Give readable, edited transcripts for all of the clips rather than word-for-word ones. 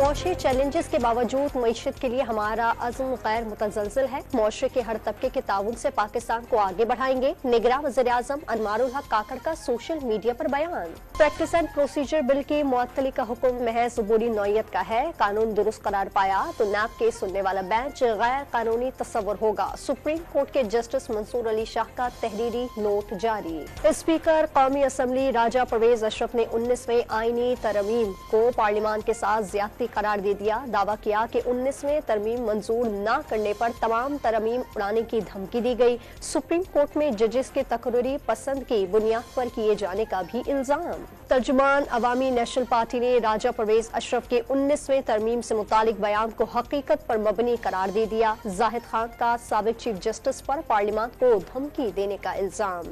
मुआशी चैलेंजेस के बावजूद मईशत के लिए हमारा अज़्म गैर मुतज़लज़िल है। मुआशरे के हर तबके के ताउन से पाकिस्तान को आगे बढ़ाएंगे। निगरां वज़ीर-ए-आज़म अनवारुल हक काकड़ का सोशल मीडिया पर बयान। प्रैक्टिस एंड प्रोसीजर बिल की मुअत्तली का हुक्म महज बुरी नौयत का है। कानून दुरुस्त करार पाया तो नैब के सुनने वाला बेंच गैर कानूनी तस्वर होगा। सुप्रीम कोर्ट के जस्टिस मंसूर अली शाह का तहरीरी नोट जारी। स्पीकर कौमी असम्बली राजा परवेज अशरफ ने 19वें आईनी तरमीम को पार्लियामान के साथ ज्यादती करार दे दिया। दावा किया कि 19वें तरमीम मंजूर न करने पर तमाम तरमीम उड़ाने की धमकी दी गई। सुप्रीम कोर्ट में जजेस के तकरीरी पसंद की बुनियाद पर किए जाने का भी इल्जाम। तर्जुमान अवामी नेशनल पार्टी ने राजा परवेज अशरफ के 19वें तरमीम से मुतालिक बयान को हकीकत पर मबनी करार दे दिया। जाहिद खान का साबिक चीफ जस्टिस पर पार्लियामान को धमकी देने का इल्जाम।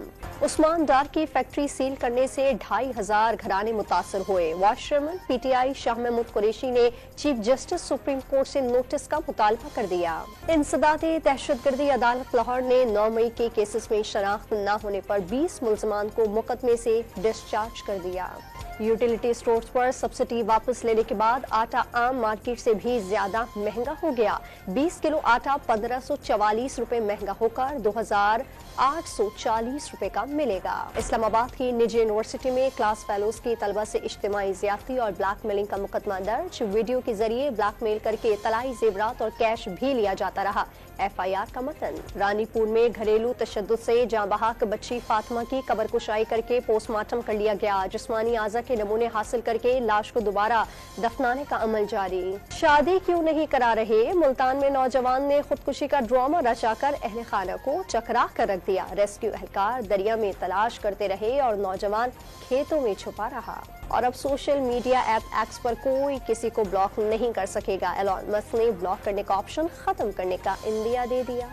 उस्मान डार की फैक्ट्री सील करने से 2500 घराने मुतासर हुए। Vice chairman PTI Shah Mahmood Qureshi ने चीफ जस्टिस सुप्रीम कोर्ट से नोटिस का मुतालबा कर दिया। इंसदादे दहशतगर्दी अदालत लाहौर ने 9 मई के केसेस में शनाख्त न होने पर 20 मुल्जमान को मुकदमे से डिस्चार्ज कर दिया। यूटिलिटी स्टोर्स पर सब्सिडी वापस लेने के बाद आटा आम मार्केट से भी ज्यादा महंगा हो गया। 20 किलो आटा 1544 रुपए महंगा होकर 2840 रुपए का मिलेगा। इस्लामाबाद की निजी यूनिवर्सिटी में क्लास फेलोज की तलबा से इज्तिमाई ज्यादती और ब्लैकमेलिंग का मुकदमा दर्ज। वीडियो के जरिए ब्लैकमेल करके तलाई जेवरात और कैश भी लिया जाता रहा। FIR का मतन। रानीपुर में घरेलू तशद्दुद से जाँ बहक बच्ची फातिमा की कब्र कुशाई करके पोस्टमार्टम कर लिया गया। जिस्मानी आज़ा के नमूने हासिल करके लाश को दोबारा दफनाने का अमल जारी। शादी क्यों नहीं करा रहे? मुल्तान में नौजवान ने खुदकुशी का ड्रामा रचाकर अहले खाना को चकरा कर रख दिया। रेस्क्यू एहलकार दरिया में तलाश करते रहे और नौजवान खेतों में छुपा रहा। और अब सोशल मीडिया ऐप एक्स पर कोई किसी को ब्लॉक नहीं कर सकेगा। एलॉन मस्क ने ब्लॉक करने का ऑप्शन खत्म करने का इंदिया दे दिया।